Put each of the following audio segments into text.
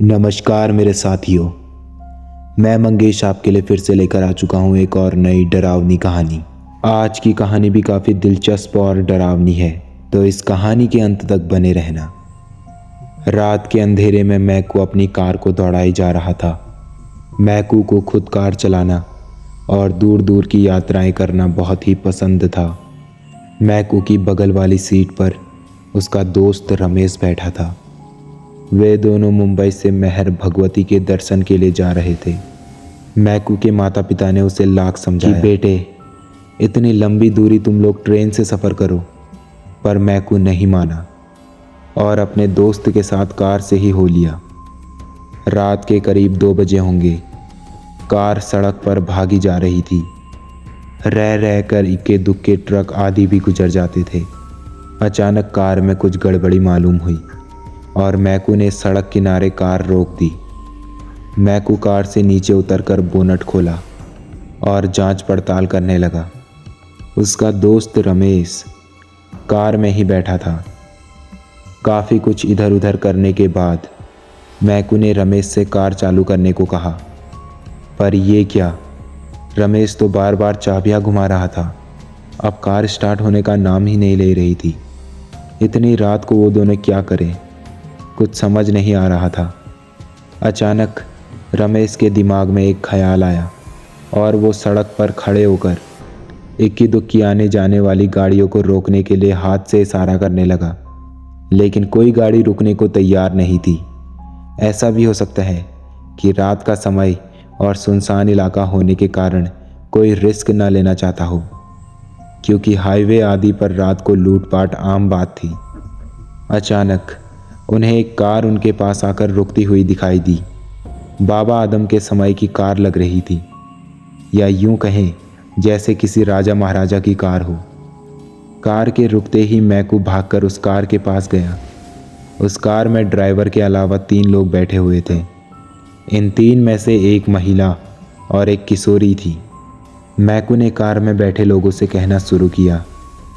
नमस्कार मेरे साथियों। मैं मंगेश आपके लिए फिर से लेकर आ चुका हूँ एक और नई डरावनी कहानी। आज की कहानी भी काफ़ी दिलचस्प और डरावनी है, तो इस कहानी के अंत तक बने रहना। रात के अंधेरे में मैकू अपनी कार को दौड़ाई जा रहा था। मैकू को खुद कार चलाना और दूर दूर की यात्राएं करना बहुत ही पसंद था। मैकू की बगल वाली सीट पर उसका दोस्त रमेश बैठा था। वे दोनों मुंबई से मेहर भगवती के दर्शन के लिए जा रहे थे। मैकू के माता पिता ने उसे लाख समझाया कि बेटे, इतनी लंबी दूरी तुम लोग ट्रेन से सफ़र करो, पर मैकू नहीं माना और अपने दोस्त के साथ कार से ही हो लिया। रात के करीब 2 बजे होंगे। कार सड़क पर भागी जा रही थी। रह रह कर इक्के दुक्के ट्रक आदि भी गुजर जाते थे। अचानक कार में कुछ गड़बड़ी मालूम हुई और मैकू ने सड़क किनारे कार रोक दी। मैकू कार से नीचे उतरकर बोनट खोला और जांच पड़ताल करने लगा। उसका दोस्त रमेश कार में ही बैठा था। काफ़ी कुछ इधर उधर करने के बाद मैकू ने रमेश से कार चालू करने को कहा, पर ये क्या, रमेश तो बार बार चाबियां घुमा रहा था। अब कार स्टार्ट होने का नाम ही नहीं ले रही थी। इतनी रात को वो दोनों क्या करें, कुछ समझ नहीं आ रहा था। अचानक रमेश के दिमाग में एक ख्याल आया और वो सड़क पर खड़े होकर इक्की दुक्की आने जाने वाली गाड़ियों को रोकने के लिए हाथ से इशारा करने लगा, लेकिन कोई गाड़ी रुकने को तैयार नहीं थी। ऐसा भी हो सकता है कि रात का समय और सुनसान इलाका होने के कारण कोई रिस्क न लेना चाहता हो, क्योंकि हाईवे आदि पर रात को लूटपाट आम बात थी। अचानक उन्हें एक कार उनके पास आकर रुकती हुई दिखाई दी। बाबा आदम के समय की कार लग रही थी, या यूं कहें जैसे किसी राजा महाराजा की कार हो। कार के रुकते ही मैकू भागकर उस कार के पास गया। उस कार में ड्राइवर के अलावा 3 लोग बैठे हुए थे। इन 3 में से एक महिला और एक किशोरी थी। मैकू ने कार में बैठे लोगों से कहना शुरू किया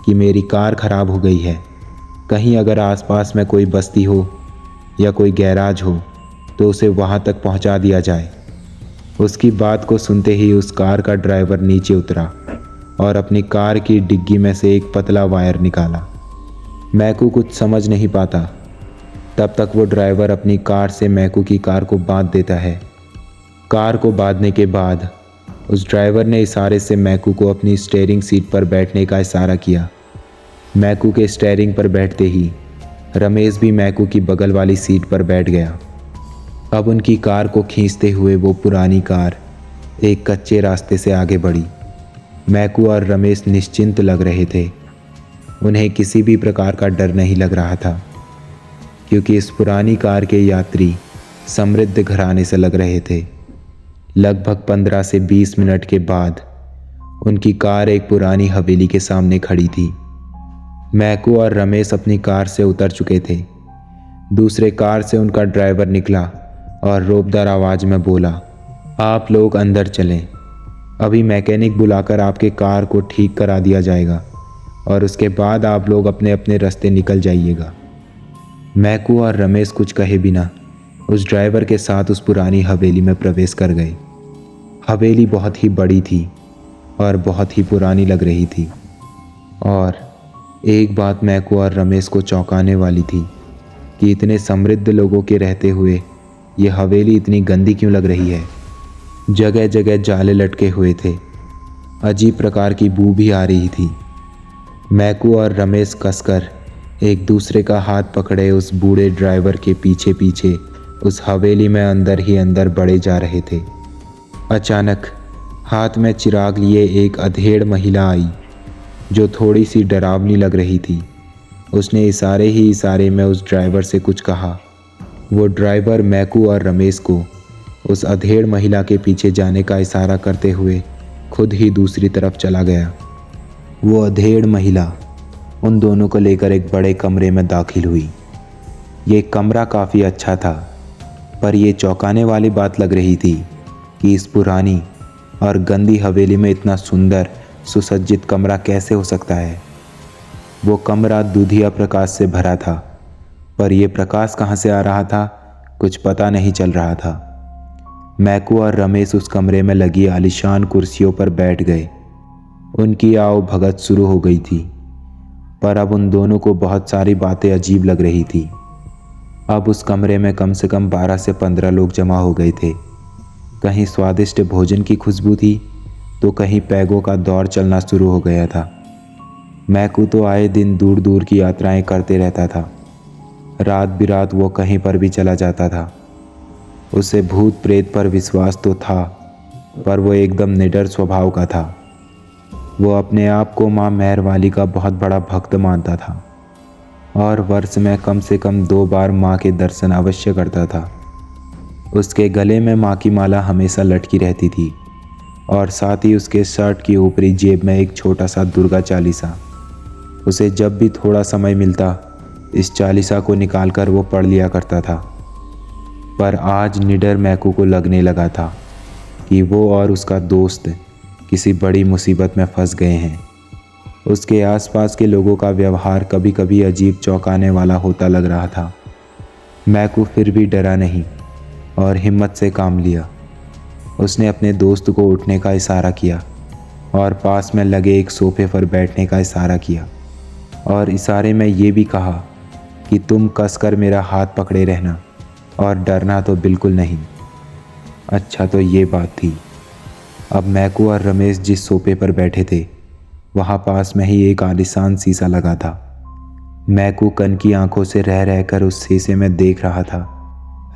कि मेरी कार खराब हो गई है, कहीं अगर आसपास में कोई बस्ती हो या कोई गैराज हो तो उसे वहां तक पहुंचा दिया जाए। उसकी बात को सुनते ही उस कार का ड्राइवर नीचे उतरा और अपनी कार की डिग्गी में से एक पतला वायर निकाला। मैकू कुछ समझ नहीं पाता। तब तक वो ड्राइवर अपनी कार से मैकू की कार को बांध देता है। कार को बांधने के बाद उस ड्राइवर ने इशारे से मैकू को अपनी स्टीयरिंग सीट पर बैठने का इशारा किया। मैकू के स्टीयरिंग पर बैठते ही रमेश भी मैकू की बगल वाली सीट पर बैठ गया। अब उनकी कार को खींचते हुए वो पुरानी कार एक कच्चे रास्ते से आगे बढ़ी। मैकू और रमेश निश्चिंत लग रहे थे। उन्हें किसी भी प्रकार का डर नहीं लग रहा था, क्योंकि इस पुरानी कार के यात्री समृद्ध घराने से लग रहे थे। लगभग 15 से 20 मिनट के बाद उनकी कार एक पुरानी हवेली के सामने खड़ी थी। मैकू और रमेश अपनी कार से उतर चुके थे। दूसरे कार से उनका ड्राइवर निकला और रोबदार आवाज़ में बोला, आप लोग अंदर चलें, अभी मैकेनिक बुलाकर आपके कार को ठीक करा दिया जाएगा और उसके बाद आप लोग अपने अपने रास्ते निकल जाइएगा। मैकू और रमेश कुछ कहे बिना उस ड्राइवर के साथ उस पुरानी हवेली में प्रवेश कर गए। हवेली बहुत ही बड़ी थी और बहुत ही पुरानी लग रही थी। और एक बात मैकू और रमेश को चौंकाने वाली थी कि इतने समृद्ध लोगों के रहते हुए ये हवेली इतनी गंदी क्यों लग रही है। जगह जगह जाले लटके हुए थे। अजीब प्रकार की बू भी आ रही थी। मैकू और रमेश कसकर एक दूसरे का हाथ पकड़े उस बूढ़े ड्राइवर के पीछे पीछे उस हवेली में अंदर ही अंदर बढ़े जा रहे थे। अचानक हाथ में चिराग लिए एक अधेड़ महिला आई, जो थोड़ी सी डरावनी लग रही थी। उसने इशारे ही इशारे में उस ड्राइवर से कुछ कहा। वो ड्राइवर मैकू और रमेश को उस अधेड़ महिला के पीछे जाने का इशारा करते हुए खुद ही दूसरी तरफ चला गया। वो अधेड़ महिला उन दोनों को लेकर एक बड़े कमरे में दाखिल हुई। ये कमरा काफ़ी अच्छा था, पर यह चौंकाने वाली बात लग रही थी कि इस पुरानी और गंदी हवेली में इतना सुंदर सुसज्जित कमरा कैसे हो सकता है। वो कमरा दूधिया प्रकाश से भरा था, पर यह प्रकाश कहाँ से आ रहा था कुछ पता नहीं चल रहा था। मैकू और रमेश उस कमरे में लगी आलीशान कुर्सियों पर बैठ गए। उनकी आओ भगत शुरू हो गई थी, पर अब उन दोनों को बहुत सारी बातें अजीब लग रही थी। अब उस कमरे में कम से कम 12 से 15 लोग जमा हो गए थे। कहीं स्वादिष्ट भोजन की खुशबू थी तो कहीं पैगों का दौर चलना शुरू हो गया था। मैकू तो आए दिन दूर दूर की यात्राएं करते रहता था। रात बिरात वो कहीं पर भी चला जाता था। उसे भूत प्रेत पर विश्वास तो था, पर वो एकदम निडर स्वभाव का था। वो अपने आप को माँ मेहर वाली का बहुत बड़ा भक्त मानता था और वर्ष में कम से कम 2 बार माँ के दर्शन अवश्य करता था। उसके गले में माँ की माला हमेशा लटकी रहती थी और साथ ही उसके शर्ट की ऊपरी जेब में एक छोटा सा दुर्गा चालीसा। उसे जब भी थोड़ा समय मिलता इस चालीसा को निकालकर वो पढ़ लिया करता था। पर आज निडर मैकू को लगने लगा था कि वो और उसका दोस्त किसी बड़ी मुसीबत में फंस गए हैं। उसके आसपास के लोगों का व्यवहार कभी कभी अजीब चौंकाने वाला होता लग रहा था। मैकू फिर भी डरा नहीं और हिम्मत से काम लिया। उसने अपने दोस्त को उठने का इशारा किया और पास में लगे एक सोफे पर बैठने का इशारा किया और इशारे में ये भी कहा कि तुम कसकर मेरा हाथ पकड़े रहना और डरना तो बिल्कुल नहीं। अच्छा तो ये बात थी। अब मैकू और रमेश जिस सोफे पर बैठे थे वहाँ पास में ही एक आलीशान शीशा लगा था। मैकू कन की आंखों से रह रहकर उस शीशे में देख रहा था।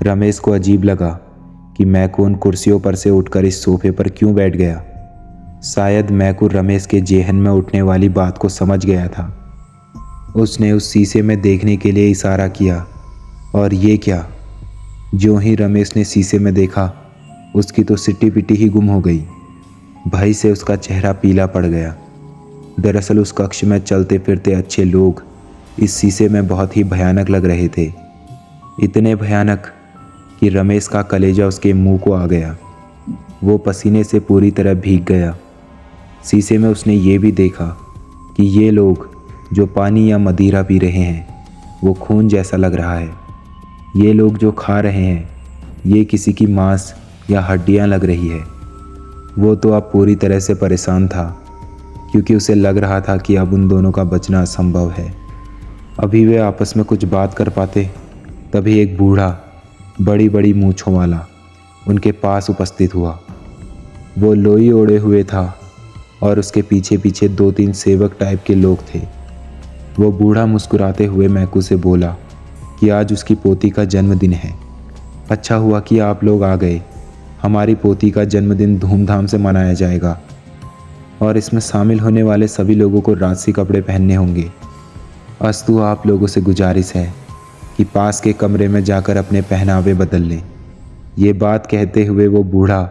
रमेश को अजीब लगा कि मैकू उन कुर्सियों पर से उठकर इस सोफे पर क्यों बैठ गया। शायद मैकू रमेश के जेहन में उठने वाली बात को समझ गया था। उसने उस शीशे में देखने के लिए इशारा किया और ये क्या, ज्यों ही रमेश ने शीशे में देखा उसकी तो सिट्टी पिट्टी ही गुम हो गई। भय से उसका चेहरा पीला पड़ गया। दरअसल उस कक्ष में चलते फिरते अच्छे लोग इस शीशे में बहुत ही भयानक लग रहे थे। इतने भयानक कि रमेश का कलेजा उसके मुंह को आ गया। वो पसीने से पूरी तरह भीग गया। शीशे में उसने ये भी देखा कि ये लोग जो पानी या मदिरा पी रहे हैं वो खून जैसा लग रहा है। ये लोग जो खा रहे हैं ये किसी की मांस या हड्डियां लग रही है। वो तो अब पूरी तरह से परेशान था क्योंकि उसे लग रहा था कि अब उन दोनों का बचना असंभव है। अभी वे आपस में कुछ बात कर पाते तभी एक बूढ़ा बड़ी बड़ी मूंछों वाला उनके पास उपस्थित हुआ। वो लोई ओढ़े हुए था और उसके पीछे पीछे 2-3 सेवक टाइप के लोग थे। वो बूढ़ा मुस्कुराते हुए मैकू से बोला कि आज उसकी पोती का जन्मदिन है। अच्छा हुआ कि आप लोग आ गए। हमारी पोती का जन्मदिन धूमधाम से मनाया जाएगा और इसमें शामिल होने वाले सभी लोगों को राजसी कपड़े पहनने होंगे। अस्तु आप लोगों से गुजारिश है कि पास के कमरे में जाकर अपने पहनावे बदल लें। ये बात कहते हुए वो बूढ़ा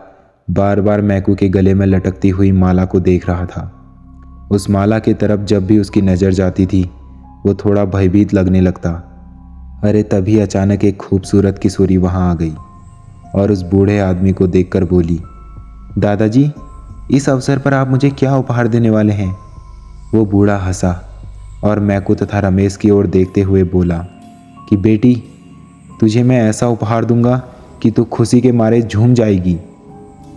बार बार मैकू के गले में लटकती हुई माला को देख रहा था। उस माला की तरफ जब भी उसकी नज़र जाती थी वो थोड़ा भयभीत लगने लगता। अरे तभी अचानक एक खूबसूरत किशोरी वहाँ आ गई और उस बूढ़े आदमी को देखकर बोली, दादाजी इस अवसर पर आप मुझे क्या उपहार देने वाले हैं? वो बूढ़ा हंसा और मैकू तथा रमेश की ओर देखते हुए बोला कि बेटी तुझे मैं ऐसा उपहार दूंगा कि तू खुशी के मारे झूम जाएगी।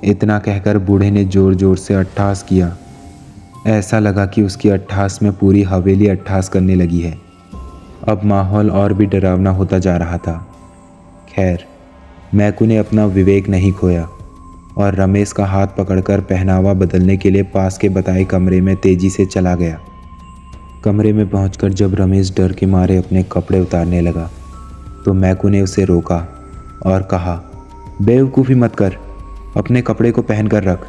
इतना कहकर बूढ़े ने जोर जोर से अट्ठास किया। ऐसा लगा कि उसकी अट्ठास में पूरी हवेली अट्ठास करने लगी है। अब माहौल और भी डरावना होता जा रहा था। खैर मैकू ने अपना विवेक नहीं खोया और रमेश का हाथ पकड़कर पहनावा बदलने के लिए पास के बताए कमरे में तेजी से चला गया। कमरे में पहुंचकर जब रमेश डर के मारे अपने कपड़े उतारने लगा तो मैकू ने उसे रोका और कहा, बेवकूफ़ी मत कर, अपने कपड़े को पहन कर रख।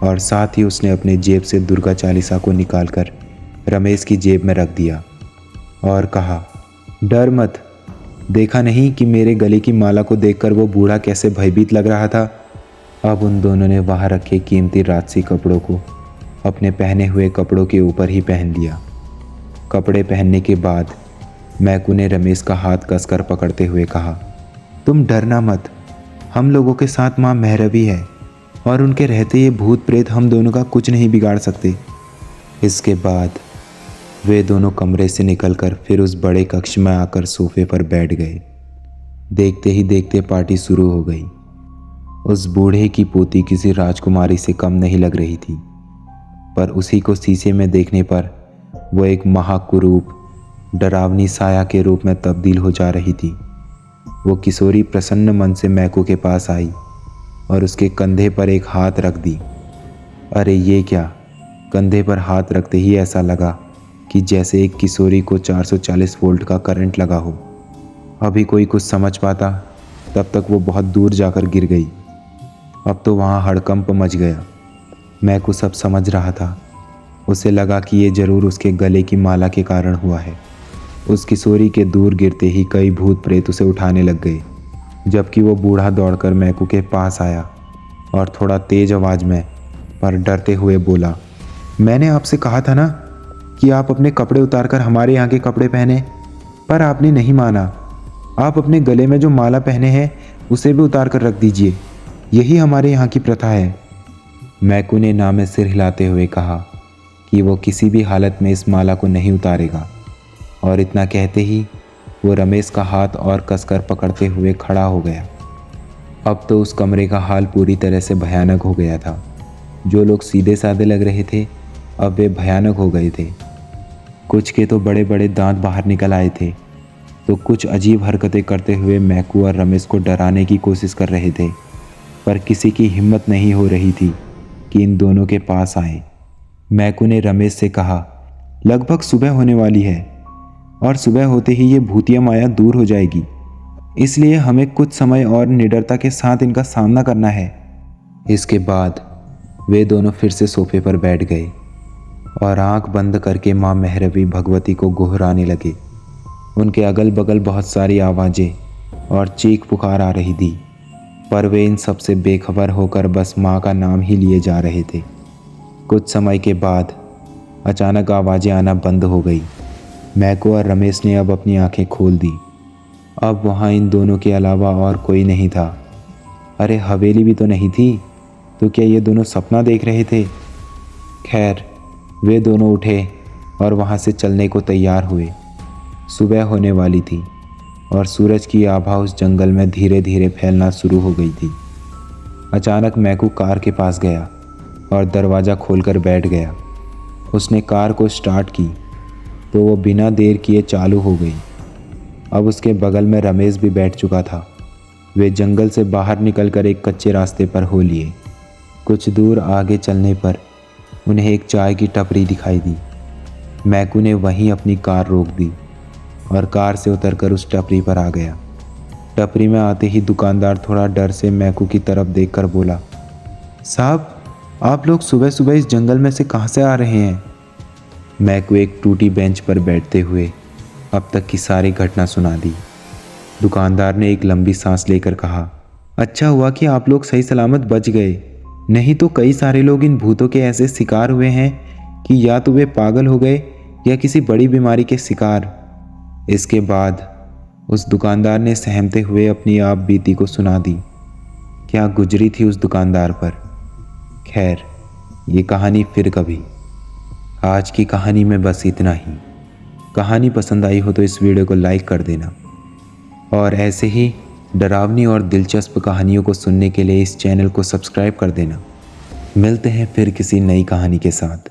और साथ ही उसने अपने जेब से दुर्गा चालीसा को निकालकर रमेश की जेब में रख दिया और कहा, डर मत, देखा नहीं कि मेरे गले की माला को देखकर वो बूढ़ा कैसे भयभीत लग रहा था। अब उन दोनों ने वहाँ रखे कीमती राजसी कपड़ों को अपने पहने हुए कपड़ों के ऊपर ही पहन लिया। कपड़े पहनने के बाद मैकू ने रमेश का हाथ कसकर पकड़ते हुए कहा, तुम डरना मत, हम लोगों के साथ माँ भैरवी है और उनके रहते ये भूत प्रेत हम दोनों का कुछ नहीं बिगाड़ सकते। इसके बाद वे दोनों कमरे से निकलकर फिर उस बड़े कक्ष में आकर सोफे पर बैठ गए। देखते ही देखते पार्टी शुरू हो गई। उस बूढ़े की पोती किसी राजकुमारी से कम नहीं लग रही थी, पर उसी को शीशे में देखने पर वो एक महाकुरूप डरावनी साया के रूप में तब्दील हो जा रही थी। वो किशोरी प्रसन्न मन से मैकू के पास आई और उसके कंधे पर एक हाथ रख दी। अरे ये क्या! कंधे पर हाथ रखते ही ऐसा लगा कि जैसे एक किशोरी को 440 वोल्ट का करंट लगा हो। अभी कोई कुछ समझ पाता, तब तक वो बहुत दूर जाकर गिर गई। अब तो वहाँ हड़कंप मच गया। मैकू सब समझ रहा था। उसे लगा कि ये जरूर उसके गले की माला के कारण हुआ है। उस किशोरी के दूर गिरते ही कई भूत प्रेत उसे उठाने लग गए, जबकि वो बूढ़ा दौड़कर मैकू के पास आया और थोड़ा तेज आवाज में पर डरते हुए बोला, मैंने आपसे कहा था ना कि आप अपने कपड़े उतारकर हमारे यहाँ के कपड़े पहने, पर आपने नहीं माना। आप अपने गले में जो माला पहने हैं उसे भी उतार कर रख दीजिए, यही हमारे यहाँ की प्रथा है। मैकू ने ना में सिर हिलाते हुए कहा कि वो किसी भी हालत में इस माला को नहीं उतारेगा, और इतना कहते ही वो रमेश का हाथ और कसकर पकड़ते हुए खड़ा हो गया। अब तो उस कमरे का हाल पूरी तरह से भयानक हो गया था। जो लोग सीधे साधे लग रहे थे, अब वे भयानक हो गए थे। कुछ के तो बड़े बड़े दांत बाहर निकल आए थे, तो कुछ अजीब हरकतें करते हुए मैकू और रमेश को डराने की कोशिश कर रहे थे, पर किसी की हिम्मत नहीं हो रही थी कि इन दोनों के पास आए। मैकू ने रमेश से कहा, लगभग सुबह होने वाली है और सुबह होते ही ये भूतिया माया दूर हो जाएगी, इसलिए हमें कुछ समय और निडरता के साथ इनका सामना करना है। इसके बाद वे दोनों फिर से सोफे पर बैठ गए और आंख बंद करके माँ महरवी भगवती को गुहराने लगे। उनके अगल बगल बहुत सारी आवाज़ें और चीख पुकार आ रही थी, पर वे इन सब से बेखबर होकर बस माँ का नाम ही लिए जा रहे थे। कुछ समय के बाद अचानक आवाज़ें आना बंद हो गई। मैकू और रमेश ने अब अपनी आंखें खोल दी। अब वहाँ इन दोनों के अलावा और कोई नहीं था। अरे हवेली भी तो नहीं थी, तो क्या ये दोनों सपना देख रहे थे? खैर, वे दोनों उठे और वहाँ से चलने को तैयार हुए। सुबह होने वाली थी और सूरज की आभा उस जंगल में धीरे धीरे फैलना शुरू हो गई थी। अचानक मैकू कार के पास गया और दरवाज़ा खोलकर बैठ गया। उसने कार को स्टार्ट की तो वो बिना देर किए चालू हो गई। अब उसके बगल में रमेश भी बैठ चुका था। वे जंगल से बाहर निकलकर एक कच्चे रास्ते पर हो लिए। कुछ दूर आगे चलने पर उन्हें एक चाय की टपरी दिखाई दी। मैकू ने वहीं अपनी कार रोक दी और कार से उतरकर उस टपरी पर आ गया। टपरी में आते ही दुकानदार थोड़ा डर से मैकू की तरफ देखकर बोला, साहब, आप लोग सुबह सुबह इस जंगल में से कहाँ से आ रहे हैं? मैकू एक टूटी बेंच पर बैठते हुए अब तक की सारी घटना सुना दी। दुकानदार ने एक लंबी सांस लेकर कहा, अच्छा हुआ कि आप लोग सही सलामत बच गए, नहीं तो कई सारे लोग इन भूतों के ऐसे शिकार हुए हैं कि या तो वे पागल हो गए या किसी बड़ी बीमारी के शिकार। इसके बाद उस दुकानदार ने सहमते हुए अपनी आप बीती को सुना दी। क्या गुजरी थी उस दुकानदार पर। खैर, ये कहानी फिर कभी। आज की कहानी में बस इतना ही। कहानी पसंद आई हो तो इस वीडियो को लाइक कर देना, और ऐसे ही डरावनी और दिलचस्प कहानियों को सुनने के लिए इस चैनल को सब्सक्राइब कर देना। मिलते हैं फिर किसी नई कहानी के साथ।